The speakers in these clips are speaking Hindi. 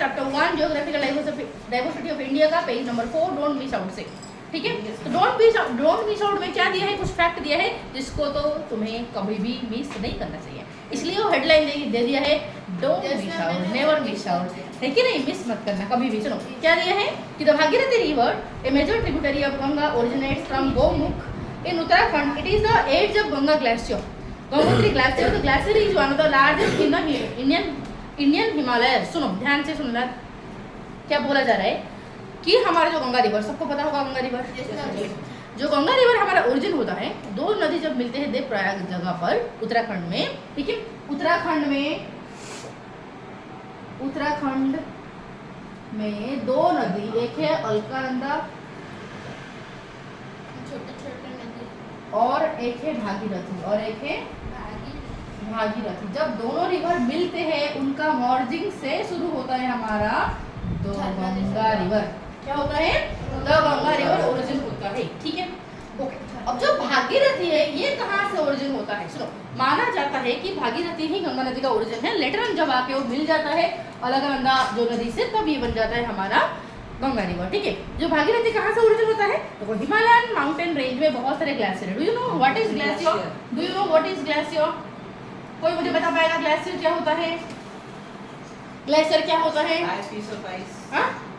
Chapter 1 geographical diversity of India का page number 4 don't miss out से, ठीक है। तो डोंट मिस आउट में क्या दिया है, कुछ फैक्ट दिया है जिसको तो तुम्हें कभी भी मिस नहीं करना चाहिए, इसलिए वो हेडलाइन दे दिया है don't miss out, never miss out, है कि नहीं, मिस मत करना कभी भी। चलो क्या दिया है कि the Bhagirathi river a major tributary of Ganga originates from Gomukh in Uttarakhand, it is the edge of Ganga glacier, Gangotri glacier. The glacier is one of the largest in the Indian Himalaya. सुनो ध्यान से सुनना, क्या बोला जा रहा है कि हमारा जो गंगा रिवर, सबको पता होगा गंगा रिवर, जो गंगा रिवर हमारा ओरिजिन होता है, दो नदी जब मिलते हैं देवप्रयाग जगह पर उत्तराखंड में, ठीक है, उत्तराखंड में दो नदी, एक है अलकनंदा और एक है भागीरथी और एक है भागीरथी। जब दोनों रिवर मिलते हैं उनका मर्जिंग से शुरू होता है हमारा दो गंगा रिवर। क्या होता है, द गंगा रिवर ओरिजिन होता है, ठीक है, ओके। अब जो भागीरथी है ये कहाँ से ओरिजिन होता है, सुनो, माना जाता है कि भागीरथी ही गंगा नदी का ओरिजिन है, लेटर ऑन जब आके वो मिल जाता है अलकनंदा जो नदी से, तब ये बन जाता है हमारा गंगा रिवर, ठीक है। जो भागीरथी कहाँ से ओरिजिन होता है, तो वो हिमालयन माउंटेन रेंज में बहुत सारे ग्लेशियर है। Do you know what is glacier, do you know what is glacier, कोई मुझे बता पाएगा ग्लेशियर क्या होता है, ग्लेशियर क्या होता है,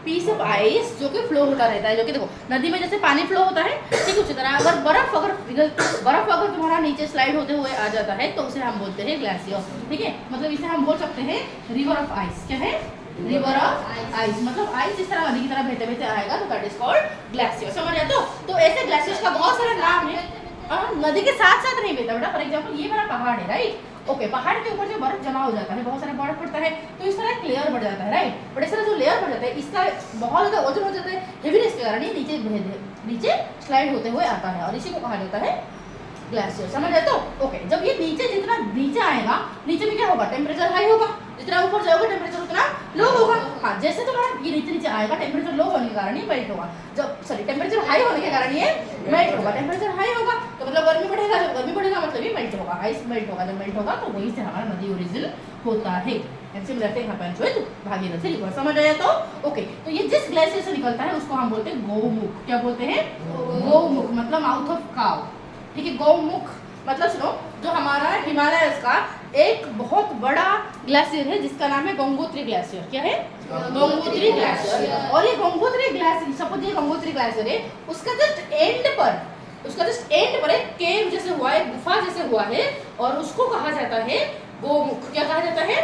पीस ऑफ आइस जो कि फ्लो होता रहता है, जो कि देखो नदी में जैसे पानी फ्लो होता है, ठीक उसी तरह अगर बर्फ अगर तुम्हारा नीचे स्लाइड होते हुए आ जाता है तो उसे हम बोलते हैं ग्लेशियर, ठीक है। मतलब इसे हम बोल सकते हैं रिवर ऑफ आइस। क्या है, रिवर ऑफ आइस, मतलब आइस इस तरह नदी की तरह बहते बहते आएगा तो दैट इज कॉल्ड ग्लेशियर, समझ आया। तो ऐसे ग्लेशियर्स का बहुत सारा नाम है, नदी के साथ साथ नहीं बहता बेटा। फॉर एग्जाम्पल ये बड़ा पहाड़ है, राइट, ओके, पहाड़ के ऊपर जो बर्फ जमा हो जाता है, बहुत सारा बर्फ पड़ता है, तो इस तरह एक लेयर बढ़ जाता है, राइट, बट इस तरह जो लेयर बढ़ जाता है इसका बहुत ज़्यादा वजन हो जाता है, हेवीनेस के कारण ये नीचे स्लाइड होते हुए आता है और इसी को कहा जाता है ग्लेशियर, समझ आए। तो ओके, जब ये जितना नीचे आएगा, नीचे में क्या होगा, टेम्परेचर हाई होगा, जितना ऊपर जाओगे टेम्परेचर उतना लो होगा। हाँ, जैसे तुम्हारा ये नीचे आएगा टेम्परेचर लो होने के कारण ये मेल्ट होगा, टेम्परेचर हाई होने के कारण ये मेल्ट होगा, टेम्परेचर हाई होगा तो मतलब गर्मी बढ़ेगा, जब गर्मी बढ़ेगा मतलब ये मेल्ट होगा, आइस मेल्ट होगा, जब मेल्ट होगा तो वहीं से हमारा नदी ओरिजिन होता है। भागीरथी रिवर, समझ आया। तो ओके, तो ये जिस ग्लेशियर से निकलता है उसको हम बोलते हैं गौमुख। क्या बोलते हैं, गौमुख, मतलब माउथ ऑफ काउ, ठीक है। गौमुख मतलब सुनो, जो हमारा हिमालय का एक बहुत बड़ा ग्लेशियर है जिसका नाम है गंगोत्री ग्लेशियर। क्या है, गंगोत्री ग्लेशियर। और ये गंगोत्री ग्लेशियर, सपोज ये गंगोत्री ग्लेशियर है, उसका जस्ट एंड पर एक केव जैसे हुआ है, गुफा जैसे हुआ है, और उसको कहा जाता है गोमुख। क्या कहा जाता है,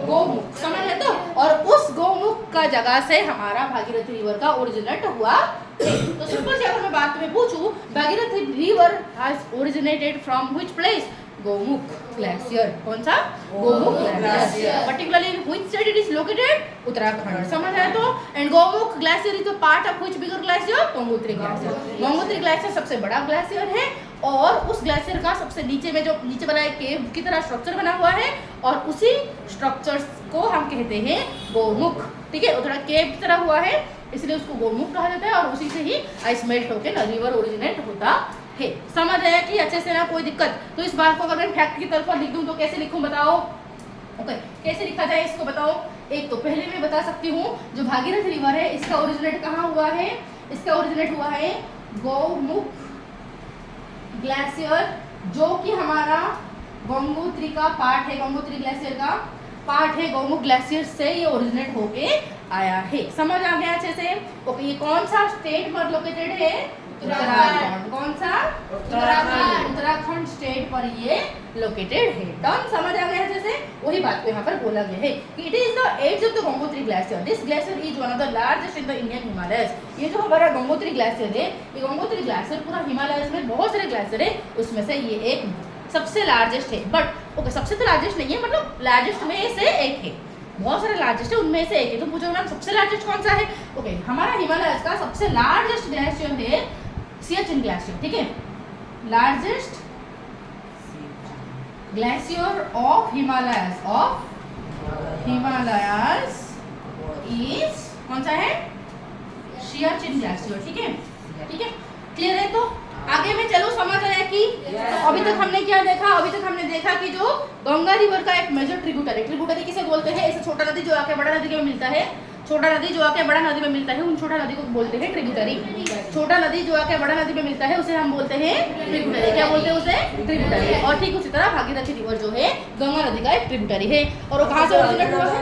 गोमुख, समझ रहे। तो और उस गोमुख का जगह से हमारा भागीरथी रिवर का ओरिजिनेट हुआ है। तो सिंपल से अगर मैं बात में पूछूं, Bhagirathi river has originated from which place, Gomukh glacier. कौन सा, Gomukh glacier, particularly in which state it is located, Uttarakhand, समझ आया। तो and Gomukh glacier is the part of which bigger glacier, Gangotri glacier. Gangotri glacier सबसे बड़ा ग्लेशियर है और उस ग्लेशियर का सबसे नीचे में जो नीचे बना है केव की तरह स्ट्रक्चर बना हुआ है और उसी स्ट्रक्चर्स को हम कहते हैं गोमुख, ठीक है। थोड़ा केव की तरह हुआ है इसलिए उसको गोमुख कहा जाता है और उसी से ही आइस मेल्ट होकर रिवर ओरिजिनेट होता है। समझ आया कि अच्छे से ना, कोई दिक्कत। तो इस बात को अगर मैं फैक्ट की तरफ लिख दूं तो कैसे लिखूं बताओ, ओके, कैसे लिखा जाए इसको बताओ। एक तो पहले मैं बता सकती हूँ, जो भागीरथी रिवर है इसका ओरिजिनेट कहाँ हुआ है, इसका ओरिजिनेट हुआ है गौमुख ग्लेशियर, जो कि हमारा गंगोत्री का पार्ट है, गंगोत्री ग्लेशियर का पार्ट है। गौमुख ग्लेशियर से ये ओरिजिनेट होके आया है, समझ आ गया अच्छे से। ओके, ये कौन सा स्टेट पर लोकेटेड है, उत्तराखंड। कौन सा, उत्तराखंड स्टेट पर ये लोकेटेड है। डन, समझ आ गया अच्छे से। वही बात को यहाँ पर बोला गया है कि it is the edge of the Gangotri glacier, this glacier is one of the largest in the Indian Himalayas. ये जो हमारा गंगोत्री ग्लेशियर है, ये गंगोत्री ग्लेशियर पूरा हिमालयस में बहुत सारे ग्लेशियर है, उसमें से ये एक सबसे लार्जेस्ट है। बट ओके, सबसे तो लार्जेस्ट नहीं है, मतलब लार्जेस्ट में से एक है, बहुत सारे लार्जेस्ट है उनमें से एक है। तो पूछो ना सबसे लार्जेस्ट कौन सा है, ओके, हमारा हिमालयस का सबसे लार्जेस्ट ग्लेशियर है सियाचिन ग्लेशियर, ठीक है। Largest glacier of Himalayas is कौन सा है, सियाचिन ग्लेशियर, ठीक है, ठीक है, क्लियर है। तो आगे में चलो, समझ आया कि तो अभी तक हमने क्या देखा? अभी तक हमने देखा कि जो गंगा रिवर का एक मेजर ट्रिब्यूटरी, ट्रिब्यूटरी किसे बोलते हैं? ऐसे छोटा नदी जो आके बड़ा नदी में मिलता है, छोटा नदी जो आके बड़ा नदी में मिलता है, उन छोटा नदी को बोलते हैं ट्रिब्यूटरी। छोटा नदी जो आके बड़ा नदी में मिलता है उसे हम बोलते हैं ट्रिब्यूटरी। क्या बोलते हैं उसे? ट्रिब्यूटरी। और ठीक उसी तरह भागीरथी रिवर जो है गंगा नदी का एक ट्रिब्यूटरी है, और वो कहाँ से ओरिजिनेट हुआ है?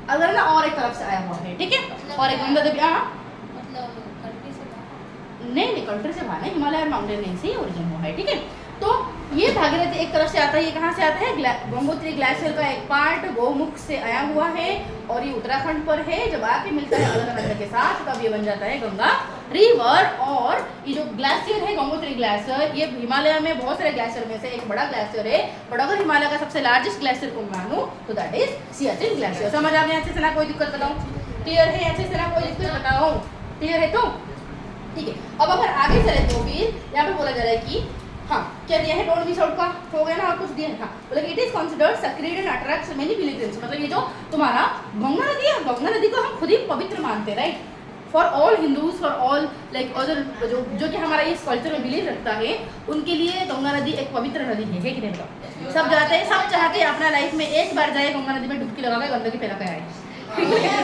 अगर ना और एक तरफ से आया हुआ है, ठीक है। और एक गंगा नदी नहीं, कंट्री से बाहर नहीं, हिमालय और माउंटेन रेंज से ओरिजिन हुआ है, ठीक है। तो ये भागीरथी एक तरफ से आता है, ये कहाँ से आता है? गंगोत्री ग्लेशियर का एक पार्ट गोमुख से आया हुआ है, और ये उत्तराखंड पर है। जब आके मिलता है अलकनंदा के साथ तब ये बन जाता है गंगा रिवर। और ये जो ग्लेशियर है गंगोत्री ग्लेशियर, ये हिमालय में बहुत सारे ग्लेशियर में से एक बड़ा ग्लेशियर है, बट अगर हिमालय का सबसे लार्जेस्ट ग्लेशियर को मानूं तो दैट इज सियाचिन ग्लेशियर। समझ आ गया अच्छे से ना? कोई दिक्कत बताओ? क्लियर है अच्छे से ना? कोई दिक्कत बताओ? क्लियर है तो ठीक है। अब अगर आगे चले तो फिर यहाँ पे बोला जा रहा है कि हाँ क्या दिया है? डोंट मिस आउट का हो गया ना, और कुछ दिया है। हाँ बोला it is considered sacred and attracts many pilgrims. मतलब ये जो तुम्हारा गंगा नदी है, गंगा नदी को हम खुद ही पवित्र मानते हैं, right? For all Hindus, for all like other जो कि हमारा इस कल्चर में बिलीव रखता है, उनके लिए गंगा नदी एक पवित्र नदी है कि नहीं बताओ? सब जाते हैं, सब चाहते हैं अपना लाइफ में एक बार जाए गंगा नदी में डुबकी लगा के गंदगी फैला के आए।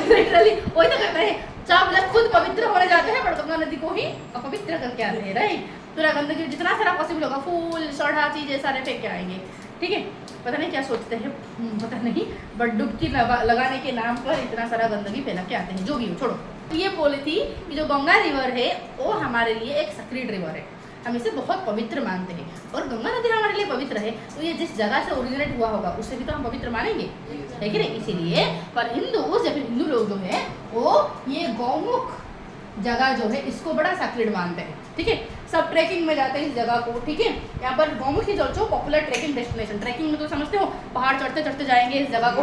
लिटरली वही तो करते हैं, सब लोग खुद पवित्र होने जाते हैं पर गंगा नदी को ही अपवित्र करके आते हैं, राइट? पूरा गंदगी जितना सारा पॉसिबल होगा, फूल सड़ा चीजें सारे फेंक के आएंगे, ठीक है। पता नहीं क्या सोचते हैं, पता नहीं, बट डुबकी लगाने के नाम पर इतना सारा गंदगी फैला के आते हैं। जो भी हो छोड़ो। तो ये बोली थी कि जो गंगा रिवर है वो हमारे लिए एक सेक्रेड रिवर है, हम इसे बहुत पवित्र मानते हैं। और गंगा नदी हमारे लिए पवित्र है, तो ये जिस जगह से ओरिजिनेट हुआ होगा उसे भी तो हम पवित्र मानेंगे, है कि नहीं? इसीलिए पर हिंदू या फिर हिंदू लोग जो है वो ये गौमुख जगह जो है इसको बड़ा सैक्रेड मानते हैं, ठीक है। सब ट्रैकिंग में जाते हैं इस जगह को, ठीक है। यहाँ पर गौमुख ही जो पॉपुलर ट्रैकिंग डेस्टिनेशन, ट्रैकिंग में तो समझते हो पहाड़ चढ़ते चढ़ते जाएंगे इस जगह को,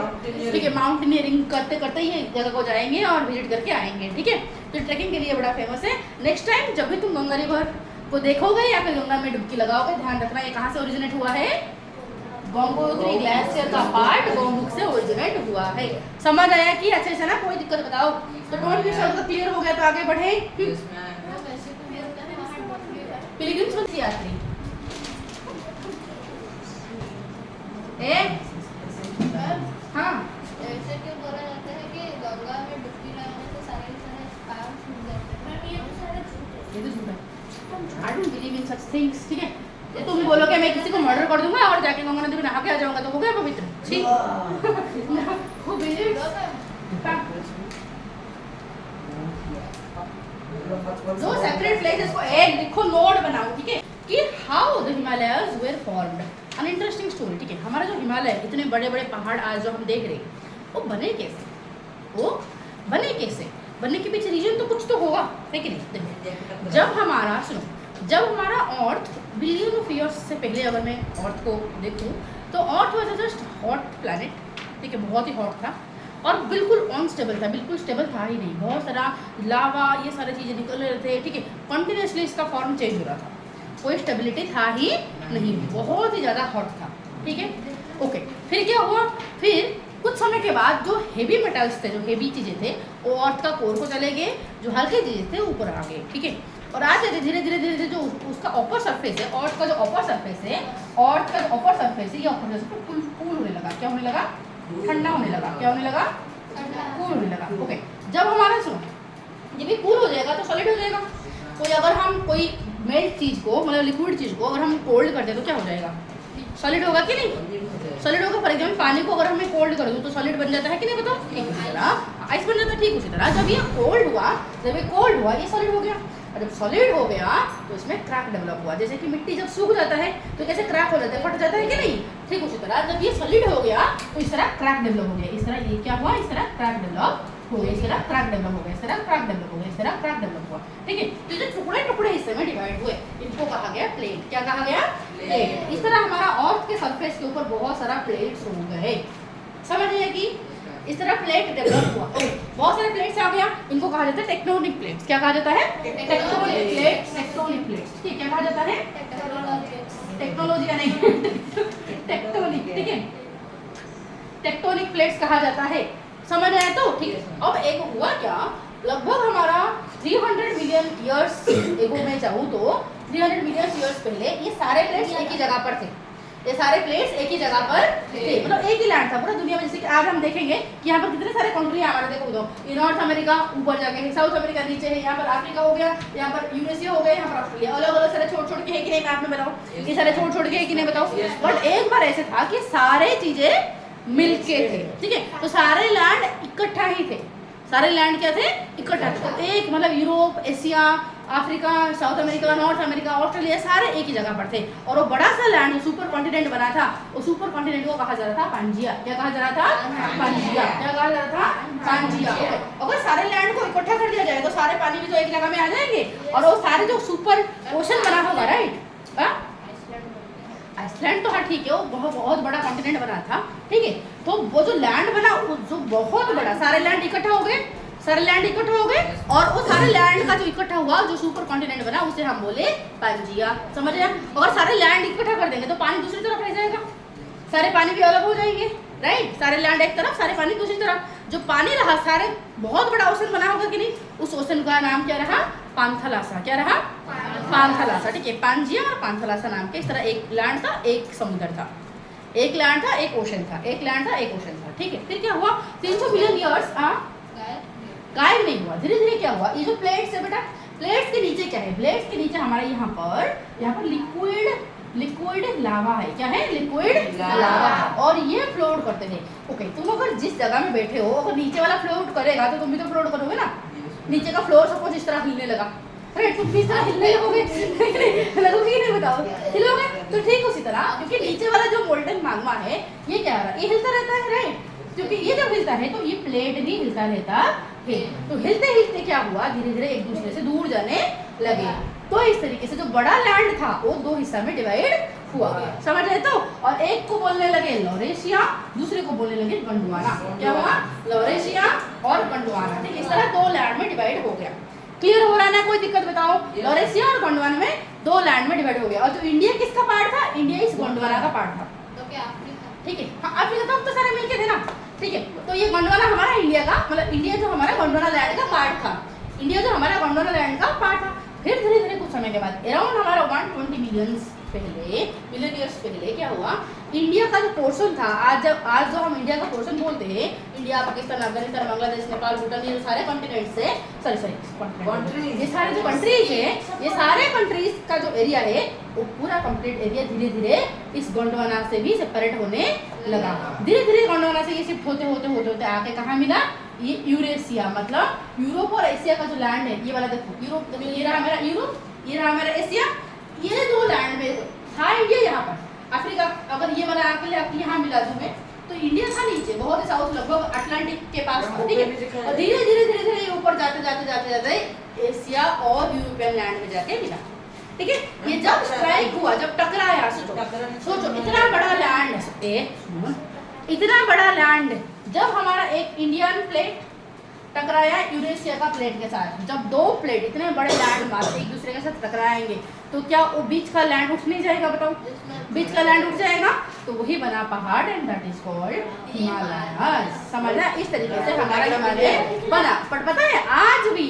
ठीक है। माउंटेनियरिंग करते करते ही जगह को जाएंगे और विजिट करके आएंगे, ठीक है। तो ट्रैकिंग के लिए बड़ा फेमस है। नेक्स्ट टाइम जब भी तुम गंगा रिवर को देखोगे या फिर गंगा में डुबकी लगाओगे, ध्यान रखना ये कहाँ से ओरिजिनेट हुआ है? गंगोत्री ग्लेशियर का पार्ट गौमुख से ओरिजिनेट हुआ है। समझ आया कि अच्छे से ना? कोई दिक्कत बताओ? तो डोंट मिस आउट, क्लियर हो गया तो आगे बढ़े। पिलग्रिम्स में यात्री हाँ ऐसे क्यों बोला जाता है कि गंगा में डुबकी लगाने से सारे काम छूट जाते हैं? ये तो झूठ है। I don't believe in such things, ठीक है। तुम बोलोगे मैं किसी को मर्डर कर दूंगा और जाके गंगा नदी में नहा के आ जाऊंगा तो हो गया पवित्र? ठीक। वो बिलीव जो सेक्रेड प्लेसेस को एक लिखो, नोट बनाओ, ठीक है, कि how the Himalayas were formed. An interesting story, ठीक है। हमारा जो हिमालय इतने बड़े बड़े पहाड़ आज जो हम देख रहे हैं वो बने कैसे? वो बने कैसे? बनने के पीछे रीजन तो कुछ तो होगा, है कि नहीं? देखो जब हमारा सुनो, जब हमारा अर्थ बिलियन ऑफ ईयर्स से पहले अगर मैं अर्थ को देखूं तो अर्थ वाज जस्ट हॉट प्लैनेट, ठीक है, बहुत ही हॉट था और बिल्कुल अनस्टेबल था, बिल्कुल स्टेबल था ही नहीं। बहुत सारा लावा ये सारी चीज़ें निकल रहे थे, ठीक है। कंटिन्यूसली इसका फॉर्म चेंज हो रहा था, कोई स्टेबिलिटी था ही नहीं, बहुत ही ज़्यादा हॉट था, ठीक है। ओके, फिर क्या हुआ? फिर कुछ समय के बाद जो हेवी मेटल्स थे, जो हेवी चीज़ें थे, वो अर्थ का कोर को चले गए, जो हल्के चीज़ें थे ऊपर आ गए, ठीक है। और आज धीरे धीरे धीरे धीरे जो उसका अपर सरफेस है, अर्थ का जो अपर सरफेस है, अर्थ का जो अपर सरफेस है, ये अपर सरफेस कूल होने लगा। क्या होने लगा? ठंडा होने लगा। क्या होने लगा? कूल होने लगा। ओके, जब हमारा सुनो ये भी कूल हो जाएगा तो सॉलिड हो जाएगा। कोई अगर हम कोई मेल्ट चीज़ को, मतलब लिक्विड चीज़ को अगर हम कोल्ड कर दे तो क्या हो जाएगा? सॉलिड होगा कि नहीं? सॉलिड होगा। फॉर एग्जाम्पल पानी को अगर हमें कोल्ड कर दूँ तो सॉलिड बन जाता है कि नहीं? बताओ। ठीक उसी तरह आइस बन जाता है, ठीक उसी तरह जब ये कोल्ड हुआ, जब ये कोल्ड हुआ ये सॉलिड हो गया। और जब सॉलिड हो गया तो इसमें क्रैक डेवलप हुआ। जैसे कि मिट्टी जब सूख जाता है तो कैसे क्रैक हो जाता है, फट जाता है कि नहीं? ठीक उसी तरह जब ये सॉलिड हो गया तो इस तरह क्रैक डेवलप हो गया। इस तरह ये क्या हुआ? इस तरह क्रैक डेवलप हो गया, इस तरह क्रैक डेवलप हो गया, इस तरह क्रैक डेवलप हो गया, इस तरह क्रैक डेवलप हुआ, ठीक है। तो जो टुकड़े टुकड़े हिस्से में डिवाइड हुए इनको कहा गया प्लेट। क्या कहा गया? प्लेट। इस तरह हमारा अर्थ के सरफेस के ऊपर बहुत सारा प्लेट्स हो गए। समझ आइए कि इस तरह प्लेट डेवलप हुआ। बहुत सारे प्लेट्स आ गया, इनको कहा जाता है टेक्टोनिक प्लेट्स। क्या कहा जाता है? Tectonic plates. टेक्टोनिक प्लेट्स, ठीक है। क्या कहा जाता है? टेक्नोलॉजी या नहीं, टेक्टोनिक, ठीक है, टेक्टोनिक प्लेट्स कहा जाता है। समझ आया तो? ठीक है। अब एक हुआ क्या लगभग हमारा 300 मिलियन ईयर्स एगो मैं चाहूँ तो 300 मिलियन ईयर्स पहले ये सारे प्लेट्स एक ही जगह पर थे। ये सारे प्लेट्स एक ही जगह पर थे, मतलब एक ही लैंड था पूरा दुनिया में। जैसे कि आज हम देखेंगे कि यहाँ पर कितने सारे कंट्री है हमारे, देखो दो, ये नॉर्थ अमेरिका ऊपर जाके है, साउथ अमेरिका नीचे है, यहाँ पर अफ्रीका हो गया, यहाँ पर यूएसए हो गया, यहाँ पर ऑस्ट्रेलिया, अलग अलग सारे छोटे छोटे है कि नहीं, आप में बताओ ये सारे छोटे छोटे है कि नहीं बताओ। बट एक बार ऐसे था कि सारे चीजें मिलके थे, ठीक है, तो सारे लैंड इकट्ठा ही थे, सारे लैंड क्या थे, इकट्ठा थे। तो एक मतलब Europe, Asia, Africa, south America, north America, Australia सारे एक ही जगह पर थे। और वो बड़ा सा लैंड, वो सुपर कॉन्टिनेंट बना था, वो सुपर कॉन्टिनेंट को कहा जा रहा था पांजिया। क्या कहा जा रहा था? पांजिया। क्या कहा जा रहा था? पांजिया। अगर सारे लैंड को इकट्ठा कर दिया जाए तो सारे पानी भी तो एक जगह में आ जाएंगे, और वो सारे जो सुपर ओशन बना होगा, राइट, आइसलैंड तो हाँ ठीक है, वो बहुत बड़ा कॉन्टिनेंट बना था, ठीक है। तो वो जो लैंड बना, जो बहुत बड़ा, सारे लैंड इकट्ठा हो गए, सारे लैंड इकट्ठा हो गए, और वो सारे लैंड का जो इकट्ठा हुआ, जो सुपर कॉन्टिनेंट बना, उसे हम बोले पांजिया। समझ रहे हैं? अगर सारे लैंड इकट्ठा कर देंगे तो पानी दूसरी तरफ रह जाएगा, सारे पानी भी अलग हो जाएंगे, राइट। सारे लैंड एक तरफ, सारे पानी दूसरी तरफ। जो पानी रहा, सारे बहुत बड़ा ओशन बना होगा कि नहीं, उस ओशन का नाम क्या रहा? पांथलासा। क्या रहा? पांथलासा, ठीक है। पांजिया और पांथलासा नाम के इस तरह एक लैंड था, एक समुद्र था, एक लैंड था, एक ओशन था, एक लैंड था, एक ओशन था, ठीक है। फिर क्या हुआ? 300 मिलियन ईयर्स गायब नहीं हुआ, धीरे धीरे क्या हुआ, ये जो प्लेट्स है बेटा, प्लेट्स के नीचे क्या है? प्लेट्स के नीचे हमारे यहाँ पर लिक्विड लावा है। क्या है? लिक्विड लावा है, और ये फ्लोट करते थे। ओके, तुम अगर जिस जगह में बैठे हो, अगर नीचे वाला फ्लोट करेगा तो तुम भी तो फ्लोट करोगे ना। नीचे का फ्लोर सपोज इस तरह हिलने लगा, राइट, तुम भी इस तरह हिलने लगोगे, लगोगे ही नहीं, बताओ, हिलोगे? तो ठीक उसी तरह, क्योंकि नीचे वाला जो मोल्टन मैग्मा है, ये क्या हो रहा है? ये हिलता रहता है, राइट, क्योंकि ये जब हिलता है तो ये प्लेट भी हिलता रहता है। तो हिलते हिलते क्या हुआ, धीरे धीरे एक दूसरे से दूर जाने लगे। तो इस तरीके से जो बड़ा लैंड था वो दो हिस्सा में डिवाइड हुआ, समझ रहे? तो और एक को बोलने लगे लॉरेशिया, दूसरे को बोलने लगे गोंडवाना। क्या हुआ? लॉरेशिया और गोंडवाना, ठीक, इस तरह दो लैंड में डिवाइड हो गया। क्लियर हो रहा है ना? कोई दिक्कत बताओ? लॉरेशिया और गोंडवाना में दो लैंड में डिवाइड हो गया। और जो इंडिया किसका पार्ट था? इंडिया इस गोंडवाना का पार्ट था, तो क्या अफ्रीका? ठीक है, हाँ अफ्रीका तो सारे मिलके थे ना, ठीक है। तो ये गोंडवाना हमारा इंडिया का, मतलब इंडिया जो हमारा गोंडवाना लैंड का पार्ट था, इंडिया जो हमारा गोंडवाना लैंड का पार्ट था। फिर धीरे धीरे कुछ समय के बाद, अराउंड हमारा 120 मिलियन ईयर्स पहले क्या हुआ, इंडिया का जो पोर्शन था, आज जो हम इंडिया का पोर्शन बोलते हैं, इंडिया, पाकिस्तान, अफगानिस्तान, बांग्लादेश, नेपाल, भूटान, ये सारे कॉन्टिनेंट से, ये सारे जो कंट्रीज है, ये सारे कंट्रीज का जो एरिया है, वो पूरा कंप्लीट एरिया धीरे धीरे इस गोंडवाना से भी सेपरेट होने लगा। धीरे धीरे गोंडवाना से ये शिफ्ट होते होते होते होते आके कहाँ मिला? ये यूरेशिया, मतलब यूरोप और एशिया का जो लैंड है, ये वाला देखो, यूरोप, ये रहा मेरा यूरोप, ये रहा मेरा एशिया, ये दो लैंड में था इंडिया यहाँ पर। अफ्रीका अगर ये वाला आके यहाँ मिला तुम्हें, तो इंडिया था नीचे बहुत ही साउथ, लगभग अटलांटिक के पास था, ठीक है। और धीरे धीरे धीरे धीरे ऊपर जाते जाते जाते जाते एशिया और यूरोपियन लैंड में जाके मिला, ठीक है। ये जब स्ट्राइक हुआ, जब टकराया, सोचो इतना बड़ा लैंड, इतना बड़ा लैंड, जब हमारा एक इंडियन प्लेट टकराया यूरेशिया का प्लेट के साथ, जब दो प्लेट इतने बड़े लैंड मास एक दूसरे के साथ टकराएंगे तो क्या वो बीच का लैंड उठ नहीं जाएगा? बताओ, बीच का लैंड उठ जाएगा, तो वही बना पहाड़, and that is called Himalaya. समझना? इस तरीके से हमारा हिमालय बना। पर पता है आज भी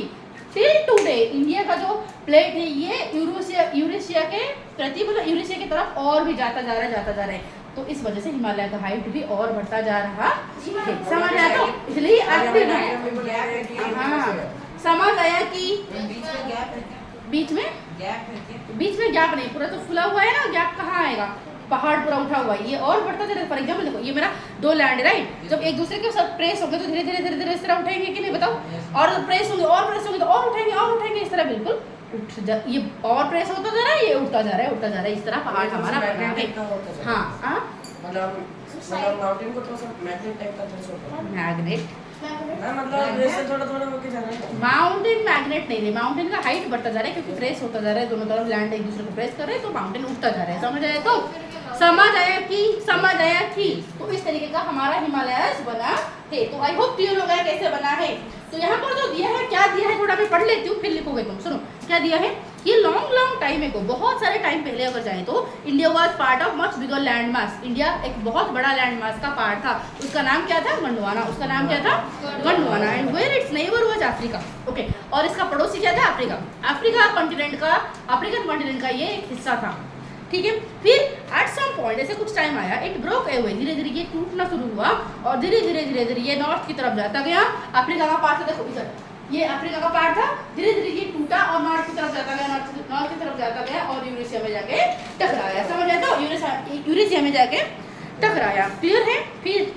टिल टुडे इंडिया का जो प्लेट है, ये यूरेशिया के प्रति, मतलब यूरेशिया की तरफ और भी जाता जा रहा है। तो इस वजह से हिमालय का हाइट भी और बढ़ता जा रहा है। समझ आया? तो इसलिए एक्टिव है। हाँ, समझ आया कि बीच में गैप नहीं, पूरा तो फुला हुआ है ना, गैप कहाँ आएगा? पहाड़ पूरा उठा हुआ है, ये और बढ़ता जा रहा है। फॉर एग्जाम्पल देखो, ये मेरा दो लैंड, राइट, जब एक दूसरे के साथ प्रेस होंगे तो धीरे धीरे धीरे धीरे इस तरह उठेंगे कि नहीं? बताओ। और प्रेस होंगे तो और उठेंगे इस तरह, बिल्कुल ये और प्रेस होता जा रहा है, ये उठता जा रहा है, इस तरह पहाड़ हमारा बना है। हाँ, मतलब माउंटेन को थोड़ा सा मैग्नेट टाइप का जैसे होता है, मैग्नेट ना, मतलब वैसे थोड़ा थोड़ा होके जा रहा है। माउंटेन मैग्नेट नहीं है, माउंटेन का हाइट बढ़ता जा रहा है क्योंकि प्रेस होता जा रहा है, दोनों तरफ लैंड एक दूसरे को प्रेस कर रहे हैं, तो माउंटेन उठता जा रहा है। समझ आया? तो समझ आया कि तो इस तरीके का हमारा हिमालय बना है। तो आई होप क्लियर हो गया कैसे बना है। तो यहाँ पर जो दिया है, क्या दिया है, थोड़ा मैं पढ़ लेती हूँ, फिर लिखोगे तुम। सुनो क्या दिया है। ये लॉन्ग टाइम एगो, बहुत सारे टाइम पहले अगर जाए तो India was part of much bigger land mass. India एक बहुत बड़ा लैंड मास का पार्ट था। उसका नाम क्या था? गोंडवाना। उसका नाम क्या था? Gondwana. And where its neighbour was Africa. Okay, और इसका पड़ोसी क्या था? अफ्रीका। अफ्रीकन कॉन्टिनेंट का ये एक हिस्सा था, ठीक है। फिर एट सम पॉइंट ऐसे कुछ टाइम आया, इट ब्रोक अवे, धीरे धीरे ये टूटना शुरू हुआ और धीरे धीरे ये नॉर्थ की तरफ जाता गया। अफ्रीका का पार्ट था, देखो इधर ये अफ्रीका का पार्ट था, धीरे धीरे ये टूटा और नॉर्थ की तरफ जाता गया, नॉर्थ की तरफ जाता गया और यूरेशिया में जाके टकराया। समझ आया? तो यूरेशिया में जाके टकराया, क्लियर है? फिर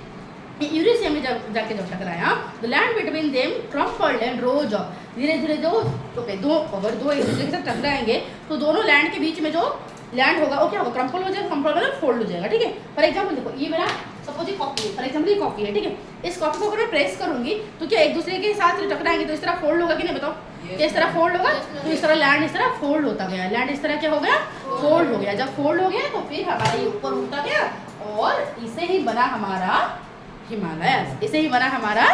यूरेशिया में जाके जब टकराया, the land between them crumpled and rose up. धीरे धीरे जो अगर दो एक दूसरे के साथ टकराएंगे तो दोनों लैंड के बीच में जो लैंड होगा वो क्या होगा? क्रम्पल हो जाएगा। क्रम्पल मतलब फोल्ड हो जाएगा, ठीक है। फॉर एग्जाम्पल देखो, ये मेरा सपोज ये कॉपी है, फॉर एग्जाम्पल ये कॉपी है, ठीक है। इस कॉपी को अगर मैं प्रेस करूंगी तो क्या एक दूसरे के साथ टकराएंगे तो इस तरह फोल्ड होगा कि नहीं? बताओ, क्या इस तरह फोल्ड होगा? तो इस तरह लैंड इस तरह फोल्ड होता गया, लैंड इस तरह क्या हो गया? फोल्ड हो गया। जब फोल्ड हो गया तो फिर हमारा ये ऊपर उठता गया और इसे ही बना हमारा हिमालय, इसे ही बना हमारा।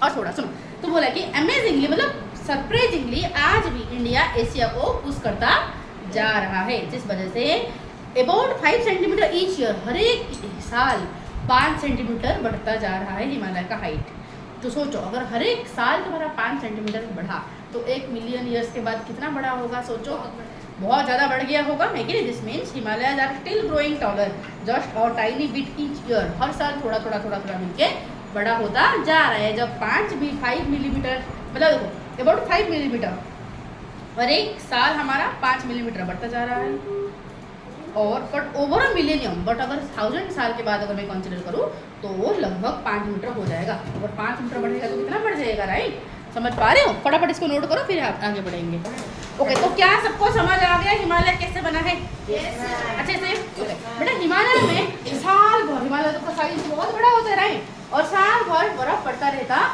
और थोड़ा सुनो, तो बोला कि अमेजिंगली मतलब सरप्राइजिंगली आज भी इंडिया एशिया को पुश करता जा रहा है, जिस वजह से अबाउट 5 सेंटीमीटर ईच ईयर, हर एक साल 5 सेंटीमीटर बढ़ता जा रहा है हिमालय का हाइट। तो सोचो अगर हर एक साल तुम्हारा 5 सेंटीमीटर बढ़ा तो 1 मिलियन ईयर्स के बाद कितना बड़ा होगा? सोचो, बहुत ज़्यादा बढ़ गया होगा, है कि नहीं? This means Himalayas are still growing taller just और टाइनी बिट ईच ईयर। हर साल थोड़ा थोड़ा मिलके बड़ा होता जा रहा है। जब 5 मिलीमीटर मतलब देखो अबाउट 5 मिलीमीटर और एक साल हमारा 5 मिलीमीटर बढ़ता जा रहा है। और but over a millennium, but अगर 1000 साल के बाद अगर मैं कंसिडर करूँ तो वो लगभग 5 मीटर हो जाएगा। अगर 5 मीटर बढ़ेगा तो कितना बढ़ जाएगा? राइट, समझ पा रहे हो? फटाफट इसको नोट करो फिर आप आगे बढ़ेंगे। ओके, तो क्या सबको समझ आ गया हिमालय कैसे बना है? अच्छे से बेटा, हिमालय में साल भर, हिमालय का साइज बहुत बड़ा होता है, राइट, और साल भर बर्फ पड़ता रहता है,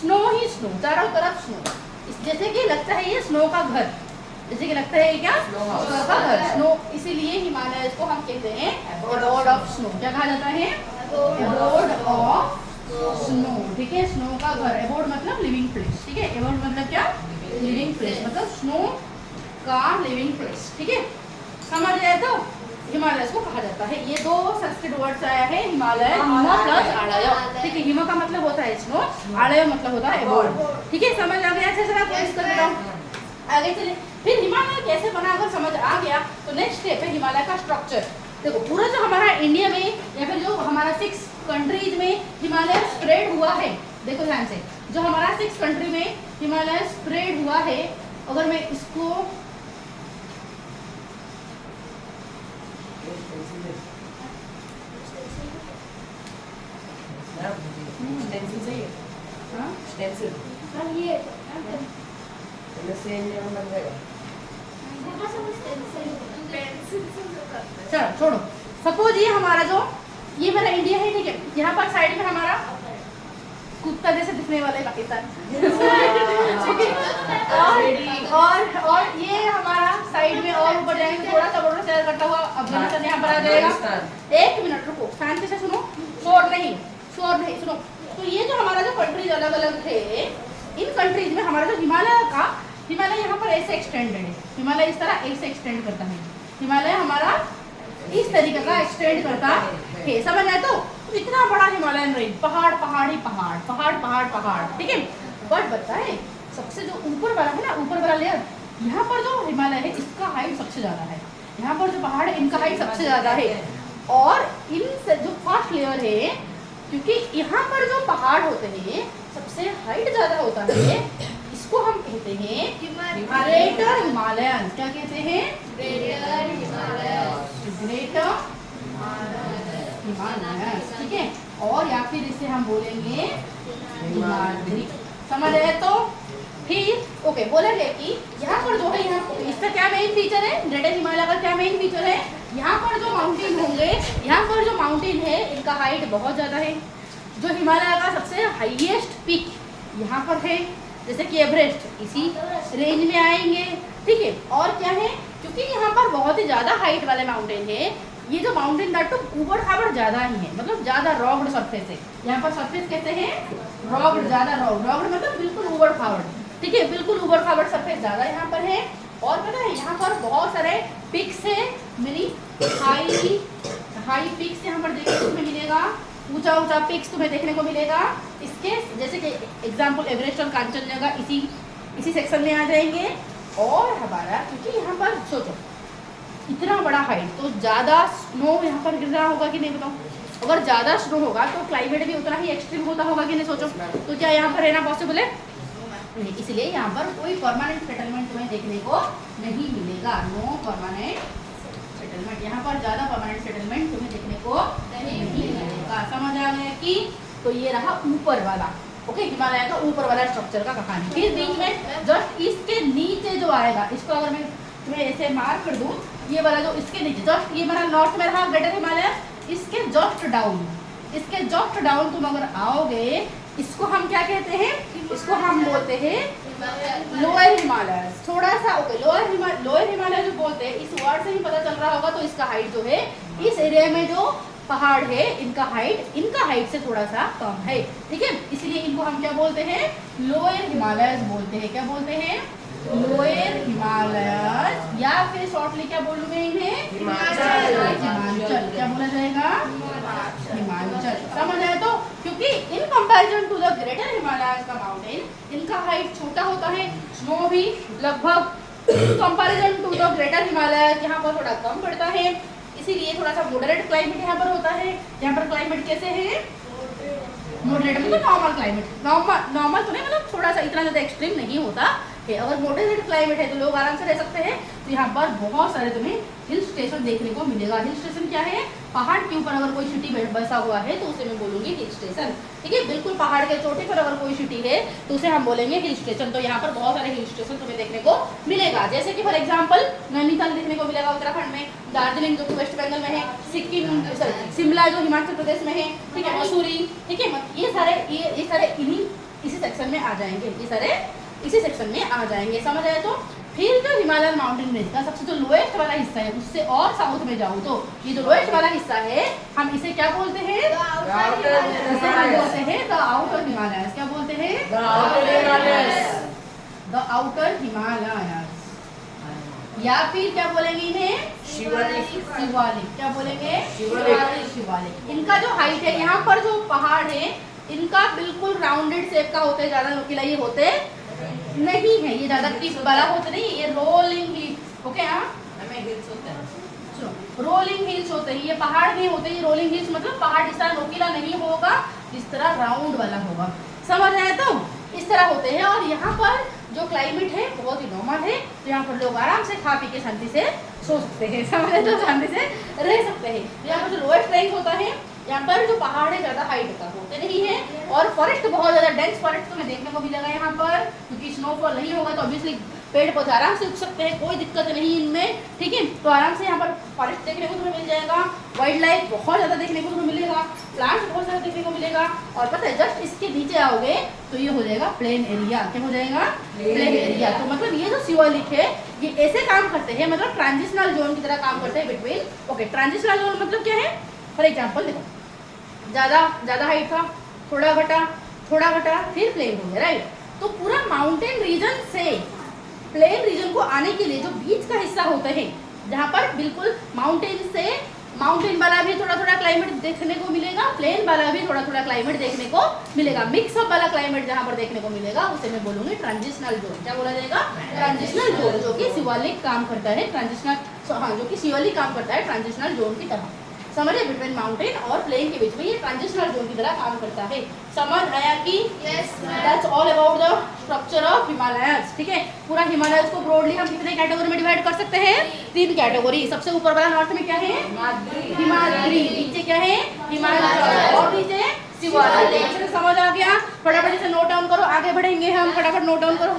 स्नो ही स्नो, चारों तरफ स्नो। जैसे कि लगता है ये स्नो का घर, जैसे कि लगता है क्या? स्नो का घर, स्नो। इसीलिए हिमालय को हम कहते हैं एबोर्ड ऑफ स्नो। क्या कहा जाता है? एबोर्ड ऑफ स्नो, ठीक है। स्नो का घर, एबोर्ड मतलब लिविंग प्लेस, ठीक है। एबोर्ड मतलब क्या? लिविंग प्लेस, मतलब स्नो का लिविंग प्लेस, ठीक है। समझ आया? तो हिमालय को कहा जाता है। ये दो संस्कृत वर्ड्स आया है, हिमालय, हिमा प्लस आलय, ठीक है। हिमा का मतलब होता है स्नो, आलय मतलब होता है एबोर्ड, ठीक है। समझ आ गया? अच्छे से आप इसको बताओ, आगे चले। फिर हिमालय कैसे बना अगर समझ आ गया तो नेक्स्ट स्टेप है हिमालय का स्ट्रक्चर। देखो पूरा जो हमारा इंडिया में या फिर जो हमारा 6 कंट्रीज में हिमालय स्प्रेड हुआ है, देखो ध्यान से, जो हमारा 6 कंट्री में हिमालय स्प्रेड हुआ है, अगर मैं इसको चलो छोड़ो, सपोज ये हमारा जो ये मेरा इंडिया है, ठीक है। यहाँ पर साइड में हमारा कुत्ता जैसे दिखने वाला है पाकिस्तान और ये हमारा साइड में और ऊपर जाएंगे थोड़ा सा बॉर्डर शेयर करता हुआ अफगानिस्तान यहाँ पर आ जाएगा। 1 मिनट रुको, शांति से सुनो, शोर नहीं सुनो। तो ये जो हमारा जो कंट्रीज अलग अलग थे, इन कंट्रीज में हमारा जो हिमालय यहाँ पर ऐसे एक्सटेंडेड है, हिमालय इस तरह ऐसे एक्सटेंड करता है, हिमालय हमारा इस तरीके का एक्सटेंड करता है। समझ आए? तो इतना बड़ा हिमालयन रेंज, पहाड़, ठीक है। बट बताए सबसे जो ऊपर वाला है ना, ऊपर वाला लेयर, यहाँ पर जो हिमालय है इसका हाइट सबसे ज्यादा है। यहाँ पर जो पहाड़ है इनका हाइट सबसे ज्यादा है। और इन जो फर्स्ट लेयर है, क्योंकि यहाँ पर जो पहाड़ होते हैं सबसे हाइट ज्यादा होता है, इसको हम कहते हैं ग्रेटर हिमालयन। क्या कहते हैं? ग्रेटर हिमालयन, ठीक है। और या फिर इसे हम बोलेंगे हिमालय। समझ आए? तो फिर ओके बोलेंगे कि यहाँ पर जो है, यहाँ इसका क्या मेन फीचर है? ग्रेटर हिमालय का क्या मेन फीचर है? यहाँ पर जो माउंटेन होंगे, यहाँ पर जो माउंटेन है इनका हाइट बहुत ज़्यादा है। जो हिमालय का सबसे हाईएस्ट पीक यहाँ पर है, जैसे कि एवरेस्ट इसी रेंज में आएंगे, ठीक है। और क्या है, क्योंकि यहाँ पर बहुत ही ज़्यादा हाइट वाले माउंटेन है, ये जो माउंटेन दैट तो ऊबड़ खाबड़ ज़्यादा ही है, मतलब ज़्यादा रॉक्ड सरफेस है। यहाँ पर सरफेस कहते हैं रॉक्ड, ज़्यादा रॉक्ड मतलब बिल्कुल ऊबड़ खाबड़, ठीक है, बिल्कुल ऊबड़ खाबड़ सरफेस ज़्यादा यहाँ पर है। और पता है यहाँ पर बहुत सारे पिक्स है, मिनी हाई पिक्स यहाँ पर देखने को तुम्हें मिलेगा, ऊंचा ऊंचा पिक्स तुम्हें देखने को मिलेगा। इसके जैसे कि एग्जाम्पल एवरेस्ट और कांचनजंगा इसी सेक्शन में आ जाएंगे। और हमारा क्योंकि यहाँ पर सोचो इतना बड़ा हाइट, तो ज़्यादा स्नो यहाँ पर गिर रहा होगा कि नहीं बताओ? अगर ज़्यादा स्नो होगा तो क्लाइमेट भी उतना ही एक्सट्रीम होता होगा कि नहीं सोचो? तो क्या यहाँ पर रहना पॉसिबल है? नहीं, इसलिए यहाँ पर कोई परमानेंट सेटलमेंट तुम्हें देखने को नहीं मिलेगा। नो परमानेंट सेटलमेंट, यहाँ पर ज़्यादा परमानेंट सेटलमेंट तुम्हें देखने को नहीं मिलेगा। समझ आ गया कि? तो ये रहा ऊपर वाला, ओके, हिमालय का ऊपर वाला स्ट्रक्चर का कहानी। फिर बीच में जस्ट इसके नीचे जो आएगा, इसको अगर मैं तुम्हें ऐसे मार्क कर दूँ, ये वाला जो इसके नीचे जस्ट ये मेरा नॉर्थ में रहा ग्रेटर हिमालय, इसके जस्ट डाउन तुम अगर आओगे, इसको हम क्या कहते हैं? इसको हम बोलते हैं लोअर हिमालय। थोड़ा सा ओके, लोअर हिमालय जो बोलते हैं, इस वर्ड से ही पता चल रहा होगा। तो इसका हाइट जो है, इस एरिया में जो पहाड़ है, इनका हाइट से थोड़ा सा कम है, ठीक है। इसलिए इनको हम क्या बोलते हैं? लोअर हिमालयस बोलते हैं। क्या बोलते हैं? लोअर हिमालयस, या फिर शॉर्टली क्या बोलूंगे इन्हें? हिमाचल। क्या बोला जाएगा? हिमाचल। समझ आया? तो क्योंकि in comparison to the greater Himalayas का माउंटेन, इनका हाइट छोटा होता है, स्नो भी लगभग comparison to the greater Himalayas यहाँ पर थोड़ा कम पड़ता है। इसीलिए थोड़ा सा मॉडरेट क्लाइमेट यहाँ पर होता है। यहाँ पर क्लाइमेट कैसे है? मॉडरेट मतलब नॉर्मल क्लाइमेट, नॉर्मल तो नहीं, मतलब थोड़ा सा इतना ज़्यादा एक्सट्रीम नहीं होता है। अगर मॉडरेट क्लाइमेट है तो लोग आराम से रह सकते हैं। तो यहाँ पर बहुत सारे तुम्हें हिल स्टेशन देखने को मिलेगा। हिल स्टेशन क्या है? पहाड़ के ऊपर अगर कोई सिटी बसा हुआ है तो उसे मैं बोलूँगी हिल स्टेशन, ठीक है। बिल्कुल पहाड़ के चोटी पर अगर कोई सिटी है तो उसे हम बोलेंगे हिल स्टेशन। तो यहाँ पर बहुत सारे हिल स्टेशन तुम्हें देखने को मिलेगा, जैसे कि फॉर एग्जाम्पल नैनीताल देखने को मिलेगा उत्तराखंड में, दार्जिलिंग जो कि वेस्ट बंगाल में है, सिक्किम शिमला जो हिमाचल प्रदेश में है, ठीक है, मसूरी, ठीक है। ये सारे इसी सेक्शन में आ जाएंगे, ये सारे इसी सेक्शन में आ जाएंगे। समझ आए? तो फिर जो हिमालयन माउंटेन रेंज का सबसे जो लोएस्ट वाला हिस्सा है, उससे और साउथ में जाऊँ तो ये जो लोएस्ट वाला हिस्सा है, हम इसे क्या बोलते हैं? इसे हम बोलते हैं द आउटर हिमालयस। क्या बोलते हैं? The outer Himalayas. या फिर क्या बोलेंगे इन्हें? शिवालिक। क्या बोलेंगे? शिवालिक। इनका जो हाइट है, यहाँ पर जो पहाड़ है, इनका बिल्कुल राउंडेड शेप का होते हैं, ज्यादा नुकीला ये होते नहीं है, ये ज्यादा टिप वाला होता नहीं, ये rolling hills, okay. Rolling hills होते हैं, ये पहाड़ नहीं होते, ये रोलिंग हिल्स मतलब पहाड़ इस तरह नुकीला नहीं होगा, इस तरह राउंड वाला होगा। समझ आया? तो इस तरह होते हैं। और यहाँ पर जो क्लाइमेट है बहुत ही नॉर्मल है, तो यहाँ पर लोग आराम से खा पी के शांति से सो सकते हैं, समझ आए? तो शांति से रह सकते हैं। यहाँ पर जो लोएस्ट रेंज होता है, यहाँ पर जो पहाड़ है ज़्यादा हाइट का होते नहीं है, और फॉरेस्ट बहुत ज़्यादा डेंस फॉरेस्ट तुम्हें देखने को मिलेगा यहाँ पर, क्योंकि स्नोफॉल नहीं होगा तो ऑब्वियसली पेड़ पौधे आराम से उग सकते हैं, कोई दिक्कत नहीं इनमें, ठीक है। तो आराम से यहाँ पर फॉरेस्ट देखने को तुम्हें मिल जाएगा, वाइल्ड लाइफ बहुत ज़्यादा देखने को तुम्हें मिलेगा, प्लांट्स बहुत ज़्यादा देखने को मिलेगा। और पता है जस्ट इसके नीचे आओगे तो ये हो जाएगा प्लेन एरिया। क्या हो जाएगा? Plain area. तो मतलब ये जो शिवालिक है, ये ऐसे काम करते हैं, मतलब ट्रांजिशनल जोन की तरह काम करते हैं बिटवीन, ओके। ट्रांजिशनल जोन मतलब क्या है? फॉर एग्जाम्पल देखो, ज़्यादा हाइट था, थोड़ा घटा, फिर प्लेन हो गया, राइट। तो पूरा माउंटेन रीजन से प्लेन रीजन को आने के लिए जो बीच का हिस्सा होता है, जहाँ पर बिल्कुल माउंटेन वाला भी थोड़ा क्लाइमेट देखने को मिलेगा, प्लेन वाला भी थोड़ा क्लाइमेट देखने को मिलेगा, मिक्सअप वाला क्लाइमेट जहाँ पर देखने को मिलेगा उसे मैं बोलूँगी ट्रांजिशनल जोन। क्या बोला जाएगा? ट्रांजिशनल जोन, जो कि शिवालिक काम करता है ट्रांजिशनल जोन की तरह। समझिए, बिटवीन माउंटेन और प्लेन के बीच में ये ट्रांजिशनल जोन की तरह काम करता है। समझ आया कि? That's all about the structure of Himalayas, ठीक है। पूरा हिमालयस को ब्रॉडली हम कितने कैटेगरी में डिवाइड कर सकते हैं? 3 कैटेगरी। सबसे ऊपर वाला नॉर्थ में क्या है? हिमाद्री। नीचे क्या है? हिमाचल। और नीचे शिवालिक। समझ आ गया? फटाफट इसे नोट डाउन करो, आगे बढ़ेंगे हम, फटाफट नोट डाउन करो।